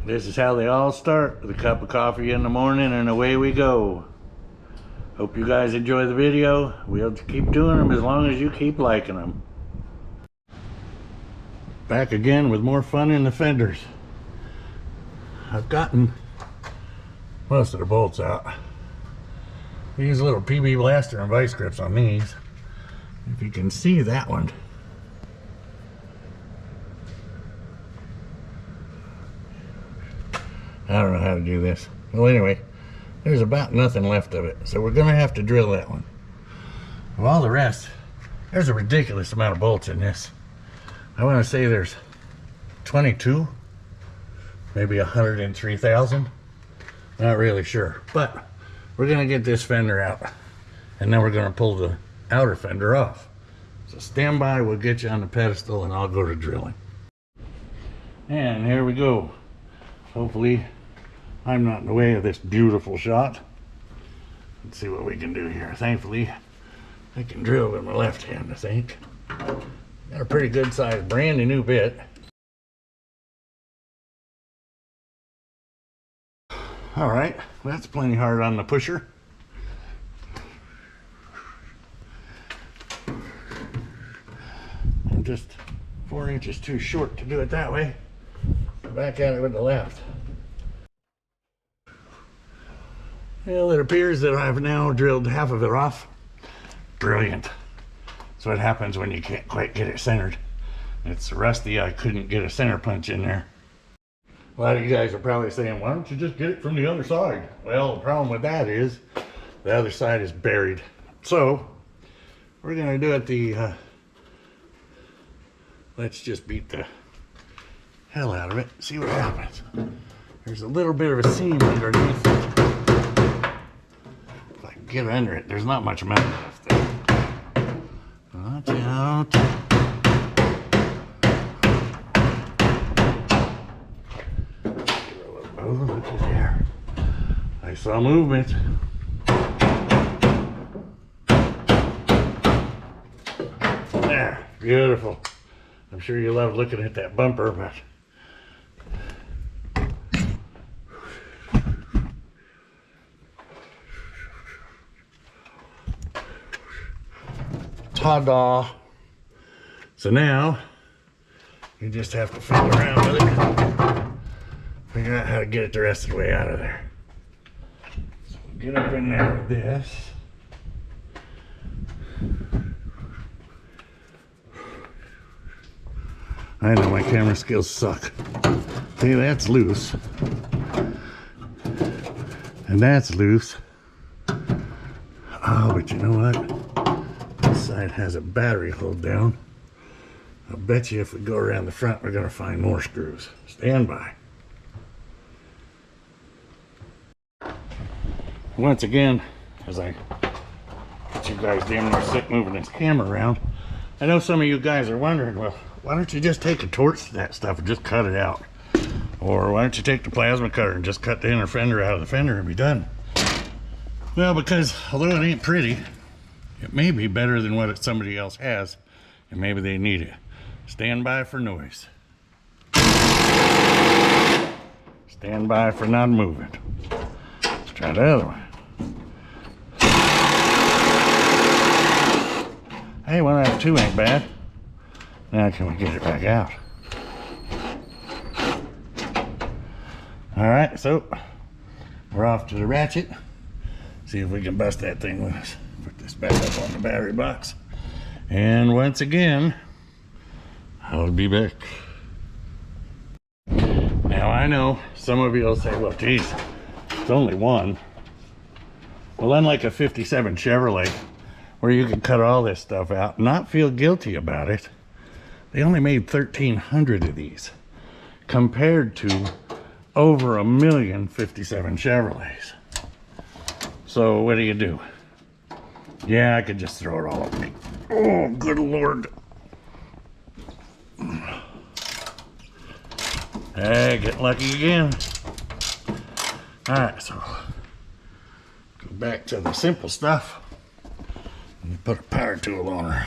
This is how they all start, with a cup of coffee in the morning, and away we go. Hope you guys enjoy the video. We'll keep doing them as long as you keep liking them. Back again with more fun in the fenders. I've gotten most of the bolts out. Use a little PB blaster and vice grips on these. If you can see that one. I don't know how to do this. Well, anyway, there's about nothing left of it, so we're gonna have to drill that one. Of all the rest, there's a ridiculous amount of bolts in this. I want to say there's 22, maybe 103,000. Not really sure, but we're gonna get this fender out, and then we're gonna pull the outer fender off. So stand by, we'll get you on the pedestal, and I'll go to drilling. And here we go. Hopefully I'm not in the way of this beautiful shot. Let's see what we can do here. Thankfully, I can drill with my left hand, I think. Got a pretty good sized brand new bit. All right, that's plenty hard on the pusher. I'm just 4 inches too short to do it that way. Back at it with the left. Well, it appears that I've now drilled half of it off. Brilliant. That's what happens when you can't quite get it centered. It's rusty. I couldn't get a center punch in there. A lot of you guys are probably saying, why don't you just get it from the other side? Well, the problem with that is the other side is buried. So we're going to do it let's just beat the hell out of it, see what happens. There's a little bit of a seam underneath it. If I can get under it, there's not much metal left there. Watch out. Oh, look at there. I saw movement. There, beautiful. I'm sure you love looking at that bumper, but ta-da! So now you just have to fiddle around with it, figure out how to get it the rest of the way out of there. So we'll get up in there with this. I know my camera skills suck. See, that's loose. And that's loose. Oh, but you know what? This side has a battery hold down. I'll bet you if we go around the front, we're gonna find more screws. Stand by. Once again, as I get you guys damn near sick moving this camera around, I know some of you guys are wondering, well, why don't you just take a torch to that stuff and just cut it out? Or why don't you take the plasma cutter and just cut the inner fender out of the fender and be done? Well, because although it ain't pretty, it may be better than what somebody else has, and maybe they need it. Stand by for noise. Stand by for not moving. Let's try the other one. Hey, 1 out of 2 ain't bad. Now can we get it back out? All right, so we're off to the ratchet. See if we can bust that thing loose. Put this back up on the battery box. And once again, I'll be back. Now I know some of you will say, well, geez, it's only one. Well, unlike a 57 Chevrolet, where you can cut all this stuff out and not feel guilty about it, they only made 1,300 of these, compared to over 1 million 57 Chevrolets. So what do? Yeah, I could just throw it all away. Oh, good Lord. Hey, getting lucky again. All right, so go back to the simple stuff. And you put a power tool on her.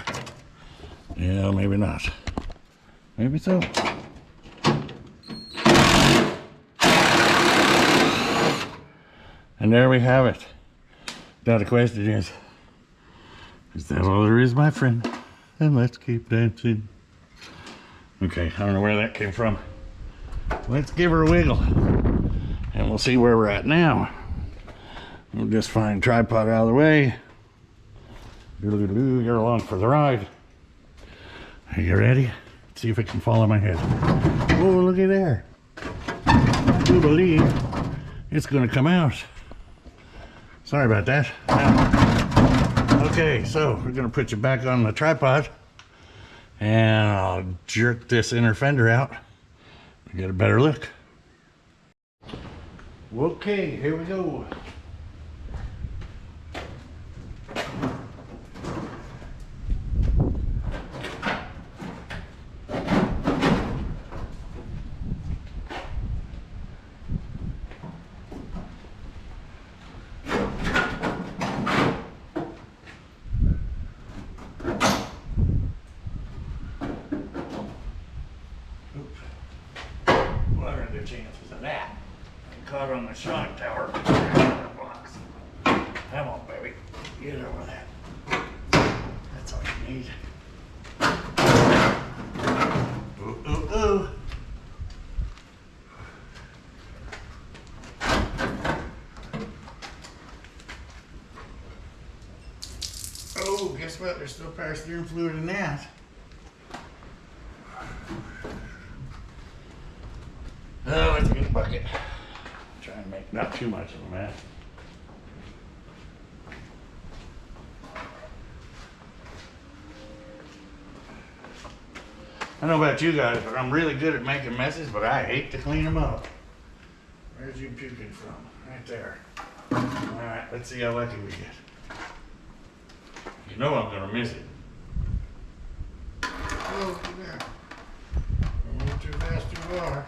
Yeah, maybe not. Maybe so. And there we have it. Now the question is that all there is, my friend? And let's keep dancing. Okay, I don't know where that came from. Let's give her a wiggle. And we'll see where we're at now. We'll just find tripod out of the way. You're along for the ride. Are you ready? Let's see if it can fall on my head. Oh, look at there. I do believe it's gonna come out. Sorry about that. Okay, so we're gonna put you back on the tripod and I'll jerk this inner fender out and get a better look. Okay, here we go. What are the chances of that? I'm caught on the shock tower. Box. Come on, baby. Get over that. That's all you need. Ooh, ooh, ooh. Oh, guess what? There's still power steering fluid in that. Oh, let's get a bucket. Try and make not too much of a mess. I don't know about you guys, but I'm really good at making messes, but I hate to clean them up. Where's you puking from? Right there. All right, let's see how lucky we get. You know I'm gonna miss it. Oh, look at that. Don't move too fast, too far.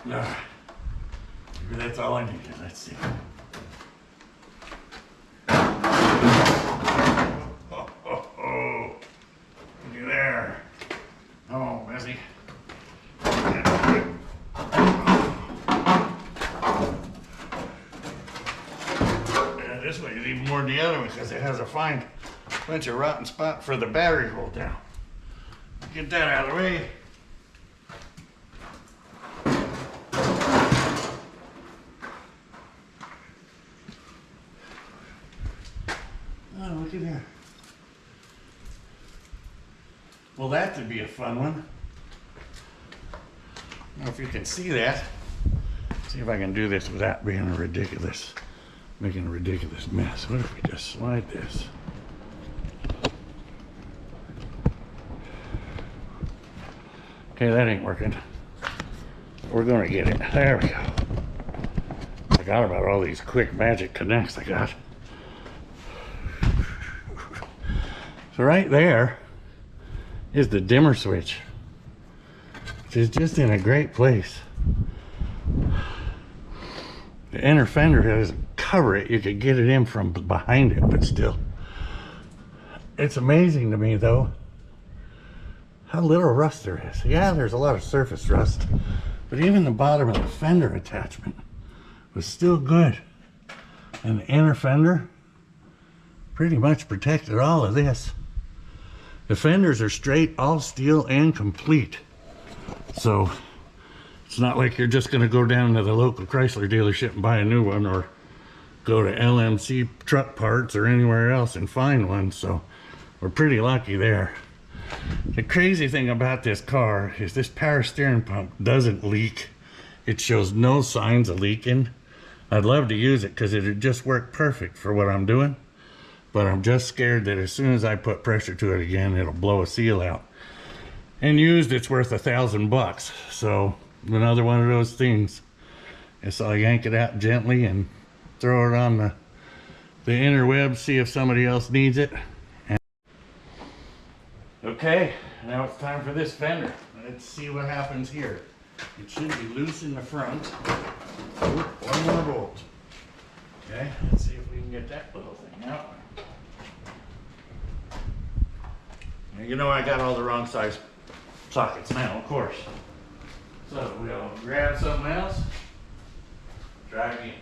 No, maybe that's all I needed. Let's see. Oh, oh, oh. Look at there. Oh, Bessie. Yeah, this way is even more than the other one because it has a fine bunch of rotten spot for the battery hold down. Get that out of the way. Oh, look at there. Well, that would be a fun one. I don't know if you can see that. See if I can do this without being making a ridiculous mess. What if we just slide this? Okay, that ain't working. We're gonna get it. There we go. I forgot about all these quick magic connects I got. So right there is the dimmer switch, which is just in a great place. The inner fender doesn't cover it. You could get it in from behind it, but still. It's amazing to me though, how little rust there is. Yeah, there's a lot of surface rust, but even the bottom of the fender attachment was still good. And the inner fender pretty much protected all of this. The fenders are straight, all steel and complete. So it's not like you're just gonna go down to the local Chrysler dealership and buy a new one, or go to LMC truck parts or anywhere else and find one. So we're pretty lucky there. The crazy thing about this car is this power steering pump doesn't leak. It shows no signs of leaking. I'd love to use it because it'd just work perfect for what I'm doing. But I'm just scared that as soon as I put pressure to it again, it'll blow a seal out. And used, it's worth $1,000. So another one of those things. Guess I'll yank it out gently and throw it on the interweb, see if somebody else needs it. Okay, now it's time for this fender. Let's see what happens here. It should be loose in the front. One more bolt. Okay, let's see if we can get that little thing out. you know I got all the wrong size sockets now, of course. So we'll grab something else, try again.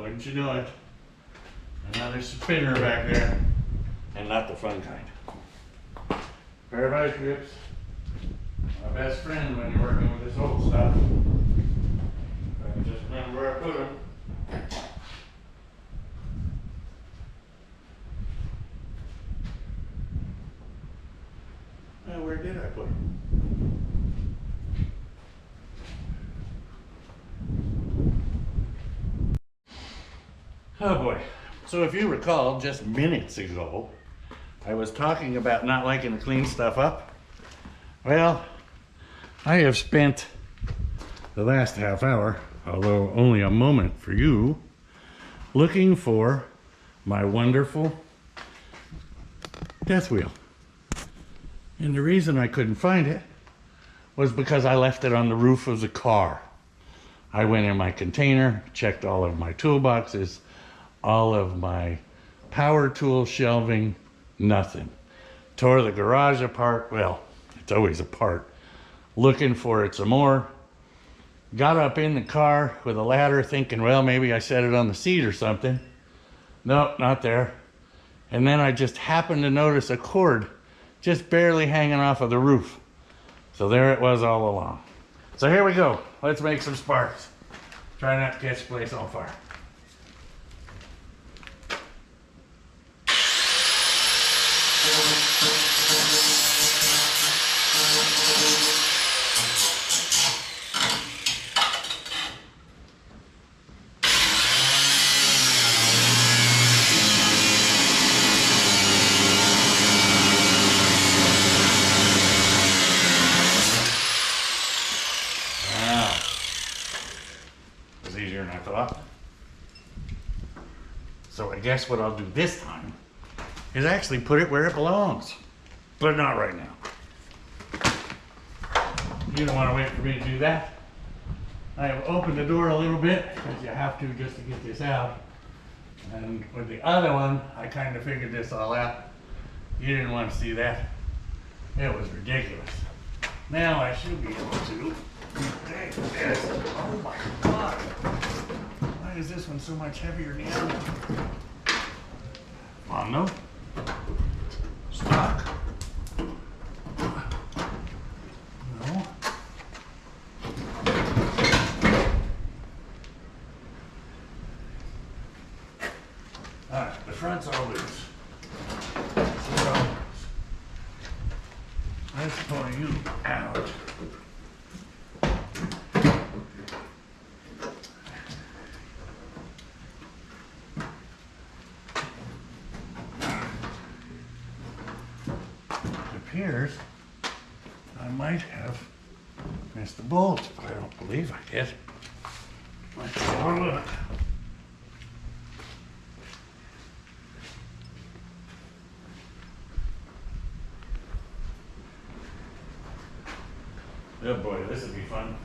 Wouldn't you know it? Another spinner back there, and not the fun kind. Pair of ice grips. My best friend when you're working with this old stuff. If I can just remember where I put them. Well, where did I put them? Oh boy. So if you recall, just minutes ago, I was talking about not liking to clean stuff up. Well, I have spent the last half hour, although only a moment for you, looking for my wonderful death wheel. And the reason I couldn't find it was because I left it on the roof of the car. I went in my container, checked all of my toolboxes, all of my power tool shelving, nothing. Tore the garage apart. Well, it's always apart. Looking for it some more. Got up in the car with a ladder thinking, well, maybe I set it on the seat or something. Nope, not there. And then I just happened to notice a cord just barely hanging off of the roof. So there it was all along. So here we go. Let's make some sparks. Try not to catch the place on fire. Easier than I thought. So I guess what I'll do this time is actually put it where it belongs, but not right now. You don't want to wait for me to do that. I have opened the door a little bit because you have to just to get this out. And with the other one, I kind of figured this all out. You didn't want to see that. It was ridiculous. Now I should be able to. Take this. Oh my God. Why is this one so much heavier than the other one? Come on, no. Stuck. No. Alright, the front's all loose. So let's pull you out. Appears I might have missed the bolt, but I don't believe I did. Let's have a look. Oh boy, this would be fun.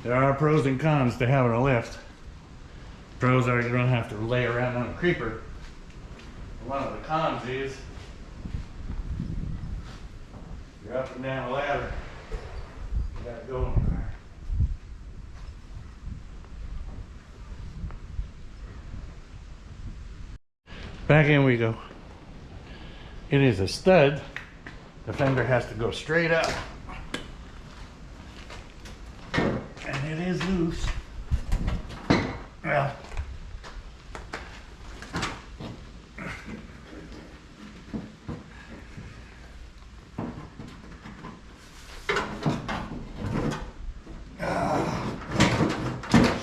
There are pros and cons to having a lift. Pros are you don't have to lay around on a creeper. One of the cons is you're up and down a ladder. You gotta go anywhere. Back in we go. It is a stud. The fender has to go straight up. And it is loose. Well,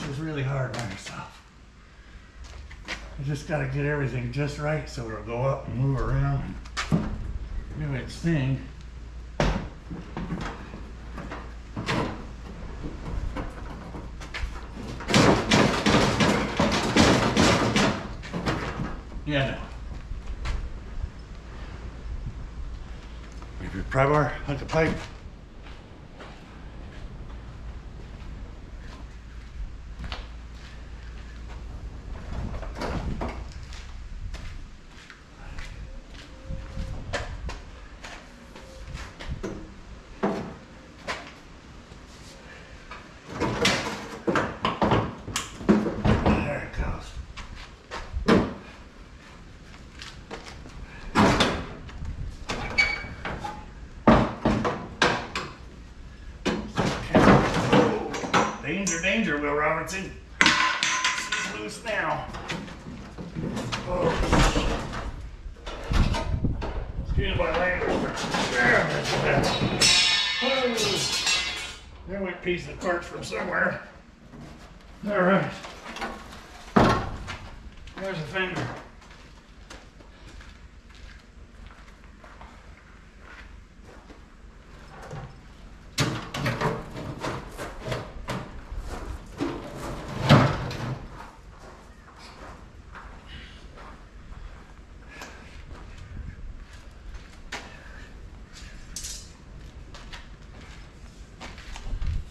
she's really hard on herself. just got to get everything just right so it'll go up and move around and do its thing. Yeah, no. Maybe a pry bar, like a pipe. Danger, danger, Will Robertson. She's loose now. Oh. Excuse my language. There went a piece of parts from somewhere. All right. There's a fender.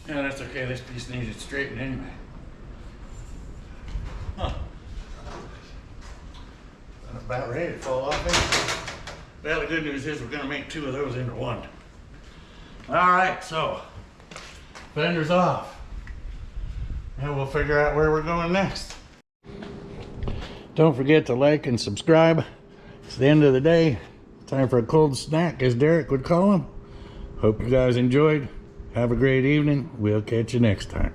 Yeah, that's okay. This piece needs it straightened anyway. Huh. I'm about ready to fall off it. Well, the good news is we're going to make two of those into one. All right, so fender's off. And we'll figure out where we're going next. Don't forget to like and subscribe. It's the end of the day. Time for a cold snack, as Derek would call them. Hope you guys enjoyed. Have a great evening. We'll catch you next time.